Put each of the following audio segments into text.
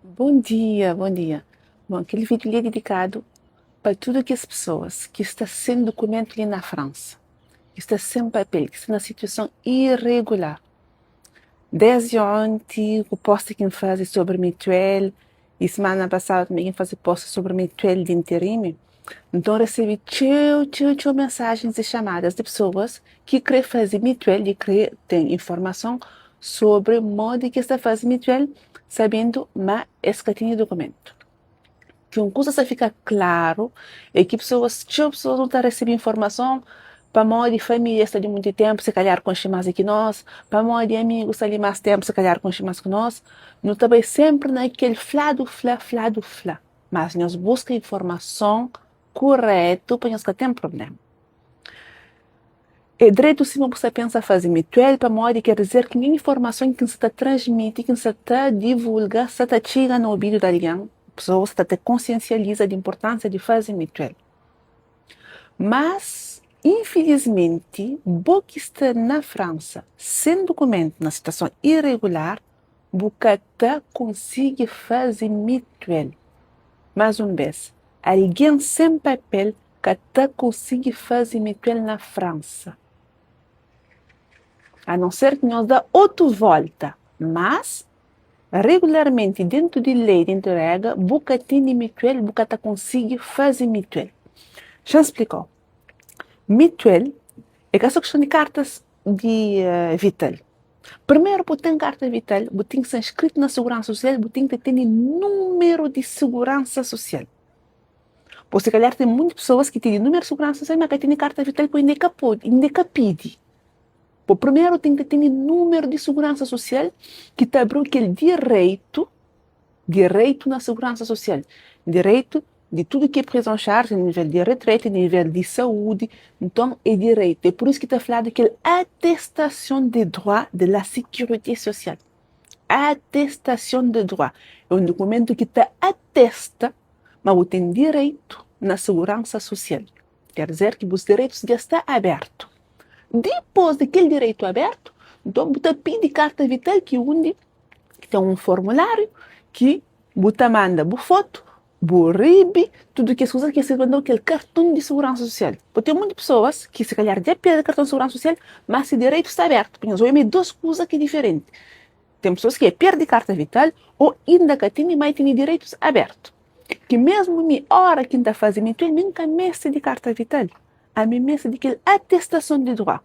Bom dia, bom dia. Bom, aquele vídeo é dedicado para todas as pessoas que estão sem documento ali na França, que estão sem papel, que estão na situação irregular. Desde ontem, o post que faz sobre Mituel, e semana passada também faz post sobre Mituel de interime. Então, recebi mensagens e chamadas de pessoas que querem fazer Mituel e ter informação sobre o modo que está fazendo Mituel, sabendo, mas esse tem documento. Que uma coisa fica claro é que pessoas não estão recebendo informação para modo de família está de muito tempo, se calhar com mais que nós, para modo de amigos está de mais tempo, se calhar com mais que nós, não também sempre naquele flá. Mas nós buscamos informação correta para nós não ter problema. É direito sim você pensa fazer mituel para modo quer dizer que a informação que você está transmite, que você está divulga, você está chega no ouvido de alguém, pessoa está te consciencializa da importância de fazer mituel. Mas, infelizmente, o que está na França, sem documento, na situação irregular, não consegue fazer mituel. Mais uma vez, alguém sem papel que consegue fazer mituel na França. A não ser que nós dá outra volta, mas regularmente dentro de lei, dentro da regra, buca tem mituel, buca consegue fazer mituel. Já explicou. Mituel é essa questão de cartas de vital. Primeiro, para ter carta vital, você tem que ser inscrito na segurança social, você tem que ter número de segurança social. Por se calhar tem muitas pessoas que têm número de segurança social, mas que têm carta vital que ainda pede. Por primeiro, tem que ter número de segurança social que te abre aquele direito na segurança social. Direito de tudo que é preso em charge, nível de retrete, nível de saúde. Então, é direito. É por isso que está falando daquela attestation de droit de la sécurité sociale. Attestation de droit. É um documento que te atesta, mas você tem direito na segurança social. Quer dizer que os direitos já estão abertos. Depois daquele direito aberto, então você pede carta vital que tem um formulário que você manda a foto, o RIB, tudo que as coisas que você mandou aquele cartão de segurança social. Porque tem muitas pessoas que se calhar já perdem cartão de segurança social, mas o direito está aberto. Porque nós vamos duas coisas que diferentes. Tem pessoas que perdem carta vital ou ainda que têm, mas têm direitos abertos. Que mesmo a hora que está fazendo, eu nunca mexe de carta vital. A minha mexe de aquela attestation de droit.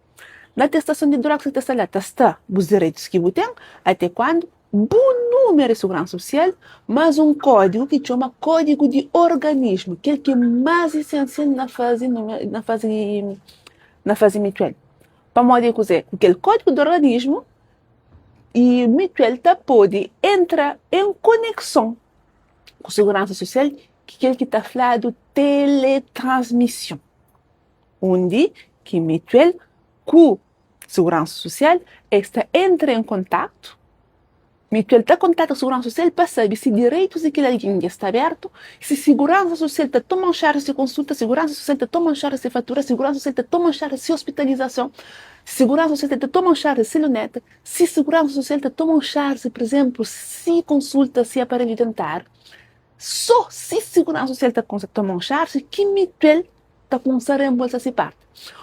Na attestation de droit que você está lá, está os direitos que você tem, até quando bom número de segurança social, mas um código que chama código de organismo, que é o que é mais essencial na fase mituel. Para modo dizer, aquele código de organismo e mituel pode entrar em conexão com segurança social, que é o que está falando teletransmissão, onde que mituel com segurança social entra em contato. Mituel está contato com a segurança social para saber se direitos daquele alguém está aberto, se segurança social está tomando charge de consulta, segurança social está tomando charge de fatura, segurança social está tomando charge de hospitalização, segurança social está tomando charge de celuleta, se segurança social está tomando charge, por exemplo, se consulta, se aparelho dentário. Só se segurança social está tomando charge, que Mituel está começando a reembolsar essa parte.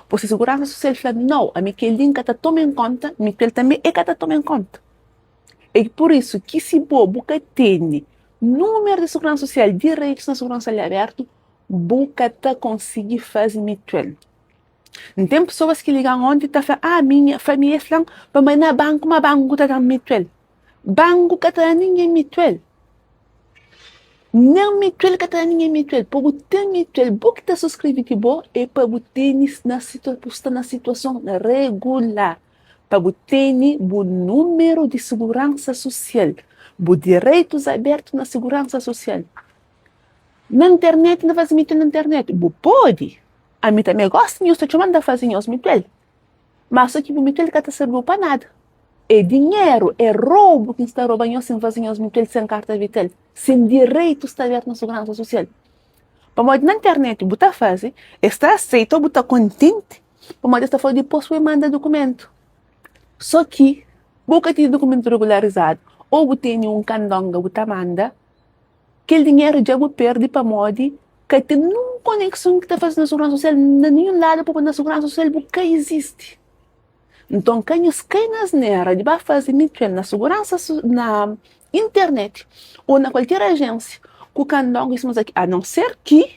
Porque se segurança social fala, não, a minha link está tomando em conta, Mituel também é que está tomando em conta. É por isso que se você tem número de segurança social, direitos na segurança social aberto, você consegue fazer Mituel. Tem pessoas que ligam onde está falando, minha família é falando, mas na banco, mas banco está dando Mituel. Banco que está ninguém Mituel. Não mituel que está ninguém mituel. Para você ter mituel, você está subscrevido que bom é para você ter na situação regular. Para você ter o número de segurança social, os direitos abertos na segurança social. Na internet, não faz mituel na internet. Você pode. A mim também gosta, eu estou te mandando fazer os mituel. Mas só que o mituel que está servindo para nada. É dinheiro, é roubo que está roubando sem fazer os mituel, sem carta vital, sem direito está aberto na segurança social. Para modo na internet, você faz, está aceito, você está contente, para modo está falando depois você manda documento. Só que, você tem documento regularizado, ou você tem um candonga, você manda, aquele dinheiro já me perde para modi que tem nenhuma conexão que está fazendo na segurança social, na nenhum lado para na segurança social porque existe. Então, quem nas nera de fazer mutual na segurança na internet ou na qualquer agência, que o candongo estamos aqui, a não ser que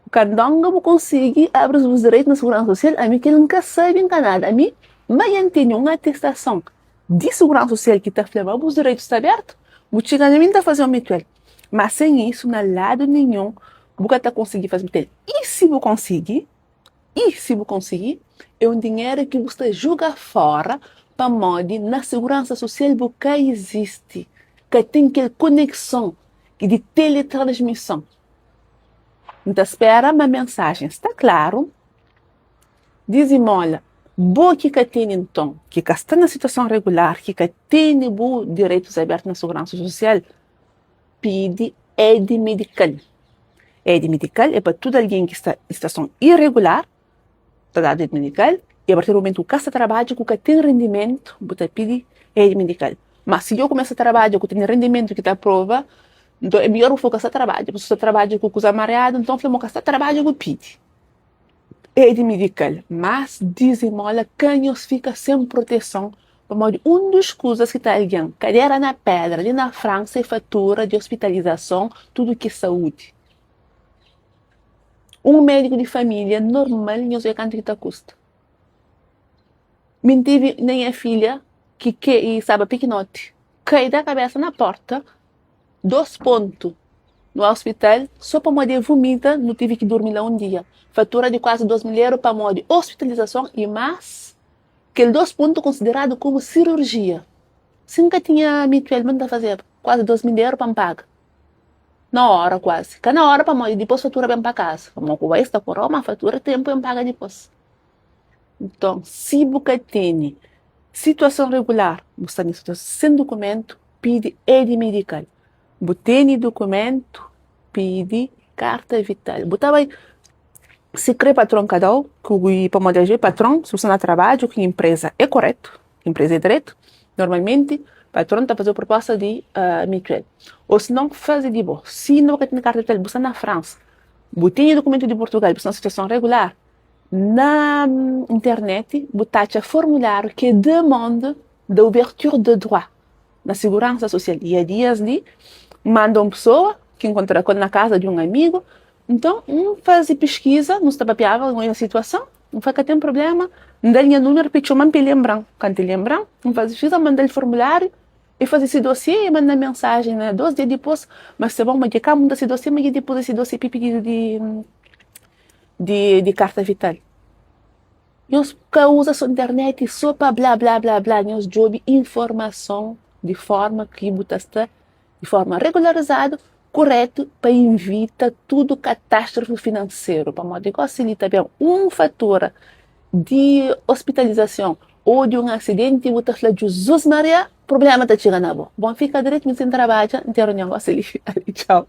o candongo consiga abrir os direitos na segurança social, a mim que ele nunca sabe em Canadá, a mim, mas tem uma atestação de segurança social que está falando, os direitos estão abertos, o chegando está fazendo mutual. Mas sem isso, na lado nenhum, você está conseguindo fazer mutual. E se você conseguir, é um dinheiro que você joga fora para modo na segurança social que existe, que tem aquela conexão de teletransmissão. Então, espera uma mensagem, está claro? Dizem, olha, boa que tem então, que está na situação regular, que tem direitos abertos na segurança social, pede aide medical. Aide medical é para todo alguém que está em situação irregular, está dado aide medical, e a partir do momento que você trabalha, que tem rendimento, você pede aide medical. Mas se eu começo a trabalhar, que tem rendimento que está prova, então é melhor eu que trabalho. Se você trabalha com coisa mareada, então eu que trabalha com pede. Aide medical. Mas dizem, olha, canhos fica sem proteção. Como das coisas que está alguém, cadeira na pedra, ali na França, e fatura de hospitalização, tudo que é saúde. Um médico de família normal, não sei quanto que custa. Não tive nem a filha que sabe pequenote. Cai da cabeça na porta, 2 pontos no hospital, só para poder vomitar, não tive que dormir lá um dia. Fatura de quase 2 mil euros para poder hospitalização e mais, aquele 2 pontos considerado como cirurgia. Se nunca tinha mutualmente a fazer quase 2 mil euros para pagar. Na hora quase. Cada hora para morir, depois fatura bem para casa. Como que vai estar por uma fatura, tempo para pagar depois. Então, se você tem situação regular, você tem situação sem documento, pede aide medical. Você tem documento, pede carta vital. Você vai se criar patrão cada um, que para modelar patrão, se você não trabalha, que a empresa é correto, a empresa é direito, normalmente patrão está fazendo proposta de mutual. Ou se não, faz de boa. Se não tem carta vital, você na França, você tem documento de Portugal, você na situação regular, na internet, você acha formulário que demanda de ouverture de droit na segurança social. E há dias ali, manda uma pessoa que encontra na casa de um amigo. Então, faz pesquisa, não está papiável uma situação, não faz que tem problema, não dá o número para chamar para lembrar. Quando lembram, faz pesquisa, manda o formulário e faz esse dossiê e manda mensagem, né? 2 dias depois, mas se bom, mas de cá, manda esse dossiê, mas depois esse dossiê pedido de carta vital. Nós usamos a internet só para blá, blá, blá, blá, nós job informação de forma que está de forma regularizada, correto, para evitar tudo catástrofe financeira. Para modo que facilita bem fatura de hospitalização ou de um acidente, você fala de Jesus Maria, problema está chegando na boa. Bom, fica direito, me sem trabalho, não tem reunião, tchau.